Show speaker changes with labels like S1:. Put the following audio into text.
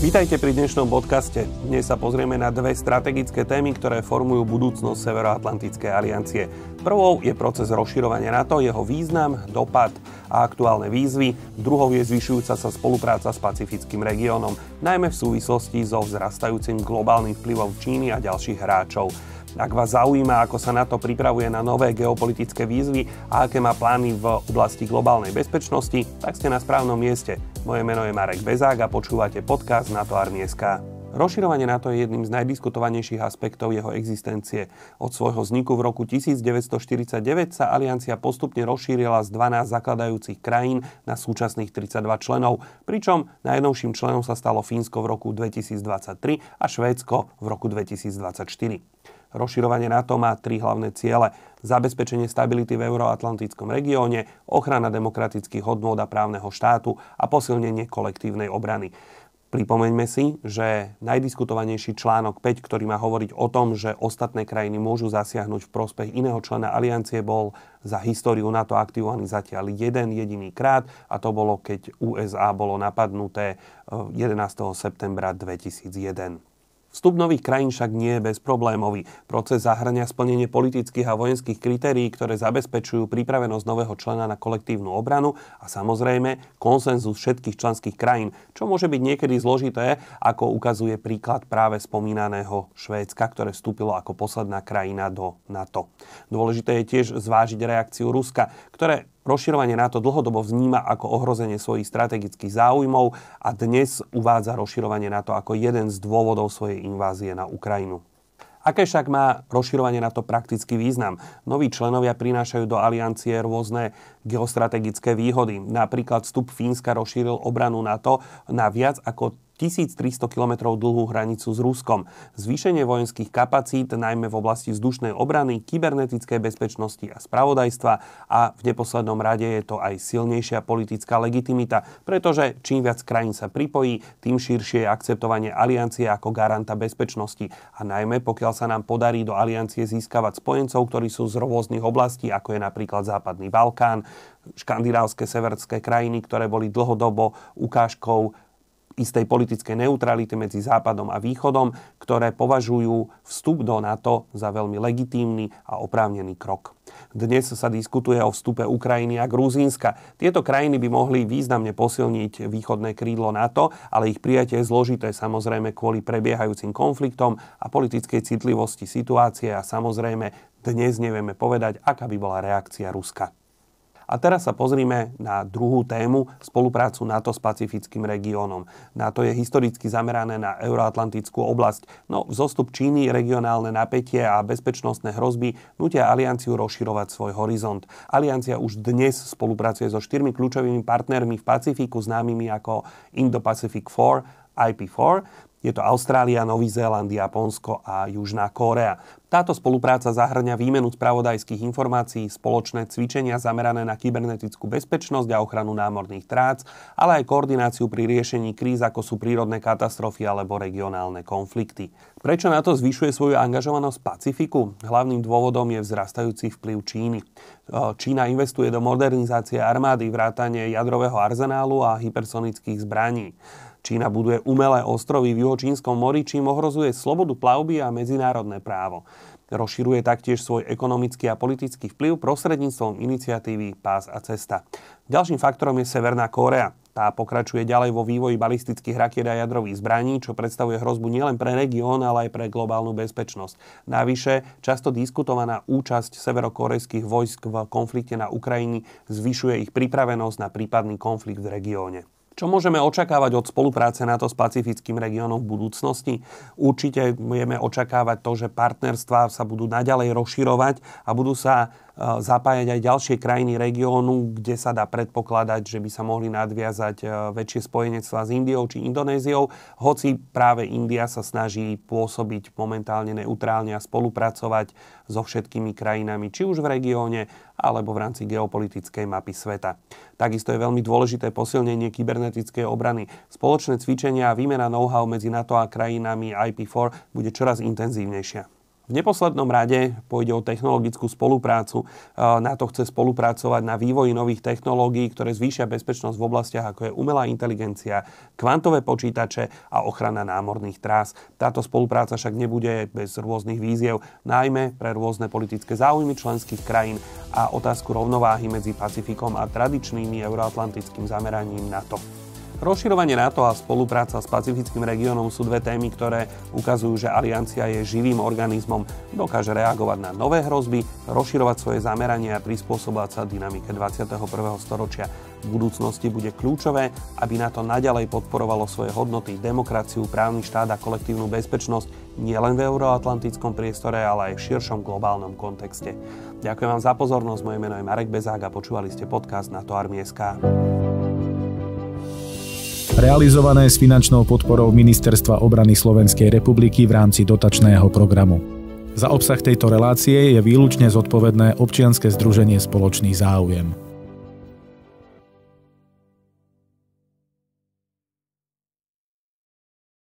S1: Vítajte pri dnešnom podcaste. Dnes sa pozrieme na dve strategické témy, ktoré formujú budúcnosť Severoatlantickej aliancie. Prvou je proces rozširovania NATO, jeho význam, dopad a aktuálne výzvy. Druhou je zvyšujúca sa spolupráca s pacifickým regiónom, najmä v súvislosti so vzrastajúcim globálnym vplyvom Číny a ďalších hráčov. Ak vás zaujíma, ako sa NATO pripravuje na nové geopolitické výzvy a aké má plány v oblasti globálnej bezpečnosti, tak ste na správnom mieste. Moje meno je Marek Bezák a počúvate podcast NATO Army.sk. Rozširovanie NATO je jedným z najdiskutovanejších aspektov jeho existencie. Od svojho vzniku v roku 1949 sa aliancia postupne rozšírila z 12 zakladajúcich krajín na súčasných 32 členov, pričom najnovším členom sa stalo Fínsko v roku 2023 a Švédsko v roku 2024. Rozširovanie NATO má tri hlavné ciele: zabezpečenie stability v euroatlantickom regióne, ochrana demokratických hodnôt a právneho štátu a posilnenie kolektívnej obrany. Pripomeňme si, že najdiskutovanejší článok 5, ktorý má hovoriť o tom, že ostatné krajiny môžu zasiahnuť v prospech iného člena aliancie, bol za históriu NATO aktivovaný zatiaľ jeden jediný krát, a to bolo, keď USA bolo napadnuté 11. septembra 2001. Vstup nových krajín však nie je bezproblémový. Proces zahŕňa splnenie politických a vojenských kritérií, ktoré zabezpečujú pripravenosť nového člena na kolektívnu obranu a samozrejme konsenzus všetkých členských krajín, čo môže byť niekedy zložité, ako ukazuje príklad práve spomínaného Švédska, ktoré vstúpilo ako posledná krajina do NATO. Dôležité je tiež zvážiť reakciu Ruska, ktoré rozširovanie NATO dlhodobo vníma ako ohrozenie svojich strategických záujmov a dnes uvádza rozširovanie NATO ako jeden z dôvodov svojej invázie na Ukrajinu. Aké však má rozširovanie NATO praktický význam? Noví členovia prinášajú do aliancie rôzne geostrategické výhody. Napríklad vstup Fínska rozšíril obranu NATO na viac ako 1300 km dlhú hranicu s Ruskom. Zvýšenie vojenských kapacít, najmä v oblasti vzdušnej obrany, kybernetickej bezpečnosti a spravodajstva, a v neposlednom rade je to aj silnejšia politická legitimita, pretože čím viac krajín sa pripojí, tým širšie je akceptovanie aliancie ako garanta bezpečnosti. A najmä pokiaľ sa nám podarí do aliancie získavať spojencov, ktorí sú z rôznych oblastí, ako je napríklad Západný Balkán, škandinávske severské krajiny, ktoré boli dlhodobo ukážkou istej politickej neutrality medzi Západom a Východom, ktoré považujú vstup do NATO za veľmi legitímny a oprávnený krok. Dnes sa diskutuje o vstupe Ukrajiny a Gruzínska. Tieto krajiny by mohli významne posilniť východné krídlo NATO, ale ich prijatie je zložité, samozrejme kvôli prebiehajúcim konfliktom a politickej citlivosti situácie, a samozrejme dnes nevieme povedať, aká by bola reakcia Ruska. A teraz sa pozrime na druhú tému, spoluprácu NATO s pacifickým regiónom. NATO je historicky zamerané na euroatlantickú oblasť, no vzostup Číny, regionálne napätie a bezpečnostné hrozby nutia alianciu rozširovať svoj horizont. Aliancia už dnes spolupracuje so 4 kľúčovými partnermi v Pacifiku, známymi ako Indo-Pacific 4, IP4. Je to Austrália, Nový Zéland, Japonsko a Južná Kórea. Táto spolupráca zahŕňa výmenu spravodajských informácií, spoločné cvičenia zamerané na kybernetickú bezpečnosť a ochranu námorných trác, ale aj koordináciu pri riešení kríz, ako sú prírodné katastrofy alebo regionálne konflikty. Prečo NATO zvyšuje svoju angažovanosť v Pacifiku? Hlavným dôvodom je vzrastajúci vplyv Číny. Čína investuje do modernizácie armády, vrátane jadrového arzenálu a hypersonických zbraní. Čína buduje umelé ostrovy v Juhočínskom mori, čím ohrozuje slobodu plavby a medzinárodné právo. Rozširuje taktiež svoj ekonomický a politický vplyv prostredníctvom iniciatívy Pás a cesta. Ďalším faktorom je Severná Kórea. Tá pokračuje ďalej vo vývoji balistických rakiet a jadrových zbraní, čo predstavuje hrozbu nielen pre región, ale aj pre globálnu bezpečnosť. Navyše, často diskutovaná účasť severokórejských vojsk v konflikte na Ukrajine zvyšuje ich pripravenosť na prípadný konflikt v regióne. Čo môžeme očakávať od spolupráce NATO s pacifickým regiónom v budúcnosti? Určite budeme očakávať to, že partnerstvá sa budú naďalej rozširovať a budú sa zapájať aj ďalšie krajiny regiónu, kde sa dá predpokladať, že by sa mohli nadviazať väčšie spojenectvá s Indiou či Indonéziou, hoci práve India sa snaží pôsobiť momentálne neutrálne a spolupracovať so všetkými krajinami, či už v regióne, alebo v rámci geopolitickej mapy sveta. Takisto je veľmi dôležité posilnenie kybernetickej obrany. Spoločné cvičenia a výmena know-how medzi NATO a krajinami IP4 bude čoraz intenzívnejšia. V neposlednom rade pôjde o technologickú spoluprácu. NATO chce spolupracovať na vývoji nových technológií, ktoré zvýšia bezpečnosť v oblastiach ako je umelá inteligencia, kvantové počítače a ochrana námorných trás. Táto spolupráca však nebude bez rôznych víziev, najmä pre rôzne politické záujmy členských krajín a otázku rovnováhy medzi Pacifikom a tradičnými euroatlantickým zameraním NATO. Rozširovanie NATO a spolupráca s pacifickým regiónom sú dve témy, ktoré ukazujú, že aliancia je živým organizmom, dokáže reagovať na nové hrozby, rozširovať svoje zameranie a prispôsobovať sa dynamike 21. storočia. V budúcnosti bude kľúčové, aby NATO naďalej podporovalo svoje hodnoty, demokraciu, právny štát a kolektívnu bezpečnosť nielen v euroatlantickom priestore, ale aj v širšom globálnom kontexte. Ďakujem vám za pozornosť, moje meno je Marek Bezák a počúvali ste podcast NATO Army.sk.
S2: Realizované s finančnou podporou Ministerstva obrany Slovenskej republiky v rámci dotačného programu. Za obsah tejto relácie je výlučne zodpovedné občianske združenie Spoločný záujem.